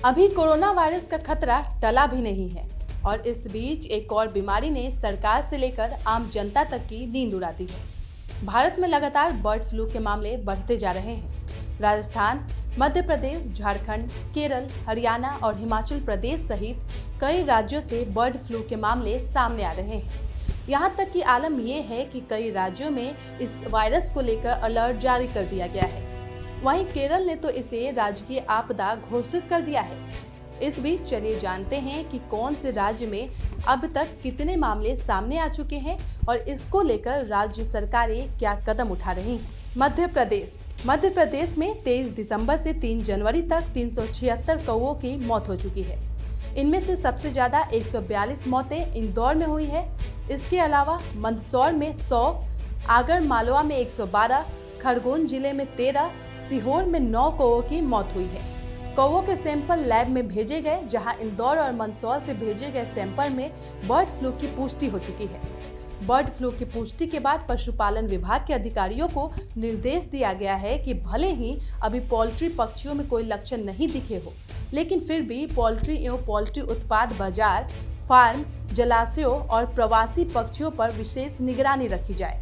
अभी corona virus का खतरा टला भी नहीं है और इस बीच एक और बीमारी ने सरकार से लेकर आम जनता तक की नींद उड़ा दी है। भारत में लगातार बर्ड फ्लू के मामले बढ़ते जा रहे हैं। राजस्थान, मध्य प्रदेश, झारखंड, केरल, हरियाणा और हिमाचल प्रदेश सहित कई राज्यों से बर्ड फ्लू के मामले सामने आ रहे हैं। यहाँ तक कि आलम यह है कि कई राज्यों में इस वायरस को लेकर अलर्ट जारी कर दिया गया है। वहीं केरल ने तो इसे राजकीय आपदा घोषित कर दिया है। इस बीच चलिए जानते हैं कि कौन से राज्य में अब तक कितने मामले सामने आ चुके हैं और इसको लेकर राज्य सरकारें क्या कदम उठा रही हैं। मध्य प्रदेश में 23 दिसंबर से 3 जनवरी तक 376 कौवों की मौत हो चुकी है। इनमें से सबसे ज्यादा 142 मौतें इंदौर में हुई है। इसके अलावा मंदसौर में 100, आगर मालवा में 112, खरगोन जिले में 13, सीहोर में 9 कौवों की मौत हुई है। कौवों के सैंपल लैब में भेजे गए, जहां इंदौर और मंदसौर से भेजे गए सैंपल में बर्ड फ्लू की पुष्टि हो चुकी है। बर्ड फ्लू की पुष्टि के बाद पशुपालन विभाग के अधिकारियों को निर्देश दिया गया है कि भले ही अभी पोल्ट्री पक्षियों में कोई लक्षण नहीं दिखे हो, लेकिन फिर भी पोल्ट्री एवं पोल्ट्री उत्पाद बाजार, फार्म, जलाशयों और प्रवासी पक्षियों पर विशेष निगरानी रखी जाए।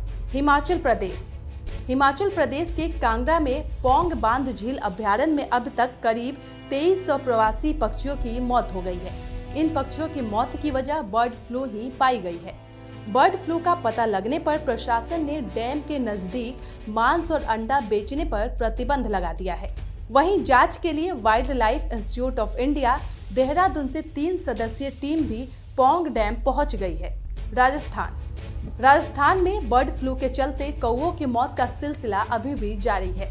हिमाचल प्रदेश के कांगड़ा में पौंग बांध झील अभ्यारण्य में अब तक करीब 2300 प्रवासी पक्षियों की मौत हो गई है। इन पक्षियों की मौत की वजह बर्ड फ्लू ही पाई गई है। बर्ड फ्लू का पता लगने पर प्रशासन ने डैम के नजदीक मांस और अंडा बेचने पर प्रतिबंध लगा दिया है। वहीं जांच के लिए wild life institute of India, Dehradun से 3 सदस्यीय टीम भी पौंग डैम पहुंच गई है। राजस्थान में बर्ड फ्लू के चलते कौवों की मौत का सिलसिला अभी भी जारी है।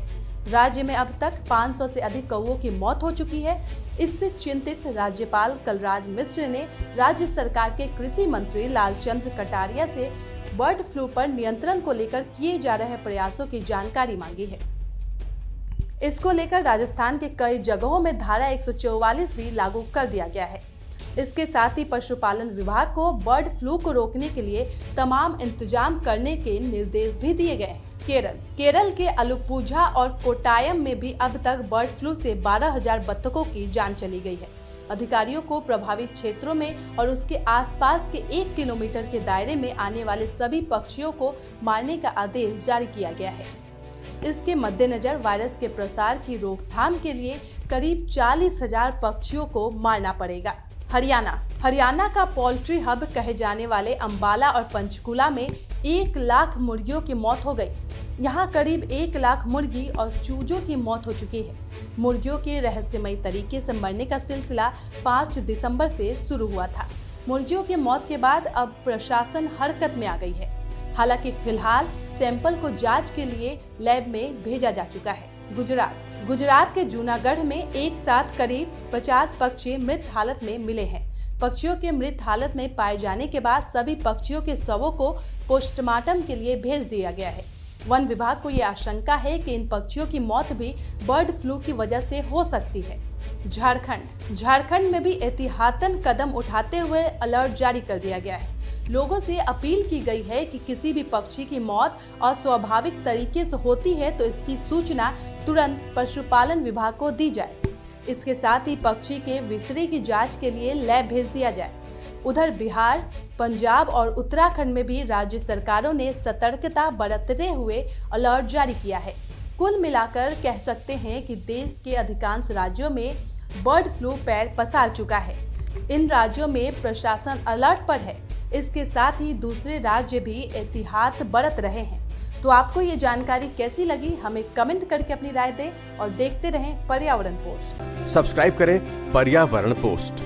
राज्य में अब तक 500 से अधिक कौवों की मौत हो चुकी है। इससे चिंतित राज्यपाल कलराज मिश्र ने राज्य सरकार के कृषि मंत्री लालचंद्र कटारिया से बर्ड फ्लू पर नियंत्रण को लेकर किए जा रहे प्रयासों की जानकारी मांगी है। इसको लेकर राजस्थान के कई जगहों में धारा 144 भी लागू कर दिया गया है। इसके साथ ही पशुपालन विभाग को बर्ड फ्लू को रोकने के लिए तमाम इंतजाम करने के निर्देश भी दिए गए हैं। केरल के अलुपुझा और कोट्टायम में भी अब तक बर्ड फ्लू से 12,000 बत्तखों की जान चली गई है। अधिकारियों को प्रभावित क्षेत्रों में और उसके आसपास के 1 किलोमीटर के दायरे में आने वाले सभी पक्षियों को मारने का आदेश जारी किया गया है। इसके मद्देनजर वायरस के प्रसार की रोकथाम के लिए करीब 40,000 पक्षियों को मारना पड़ेगा। हरियाणा का पोल्ट्री हब कहे जाने वाले अंबाला और पंचकुला में 1 लाख मुर्गियों की मौत हो गई। यहाँ करीब 1 लाख मुर्गी और चूजों की मौत हो चुकी है। मुर्गियों के रहस्यमयी तरीके से मरने का सिलसिला 5 दिसंबर से शुरू हुआ था। मुर्गियों की मौत के बाद अब प्रशासन हरकत में आ गई है। हालांकि फिलहाल सैंपल को जांच के लिए लैब में भेजा जा चुका है। गुजरात के जूनागढ़ में एक साथ करीब 50 पक्षी मृत हालत में मिले हैं। पक्षियों के मृत हालत में पाए जाने के बाद सभी पक्षियों के शवों को पोस्टमार्टम के लिए भेज दिया गया है। वन विभाग को यह आशंका है कि इन पक्षियों की मौत भी बर्ड फ्लू की वजह से हो सकती है। झारखंड में भी एहतियातन कदम उठाते हुए अलर्ट जारी कर दिया गया है। लोगों से अपील की गई है कि किसी भी पक्षी की मौत अस्वाभाविक तरीके से होती है तो इसकी सूचना तुरंत पशुपालन विभाग को दी जाए। इसके साथ ही पक्षी के विसरे की जांच के लिए लैब भेज दिया जाए। उधर बिहार, पंजाब और उत्तराखंड में भी राज्य सरकारों ने सतर्कता बरतते हुए अलर्ट जारी किया है। कुल मिलाकर कह सकते हैं कि देश के अधिकांश राज्यों में बर्ड फ्लू पैर पसार चुका है। इन राज्यों में प्रशासन अलर्ट पर है। इसके साथ ही दूसरे राज्य भी एहतियात बरत रहे हैं। तो आपको ये जानकारी कैसी लगी, हमें कमेंट करके अपनी राय दें और देखते रहें पर्यावरण पोस्ट। सब्सक्राइब करें पर्यावरण पोस्ट।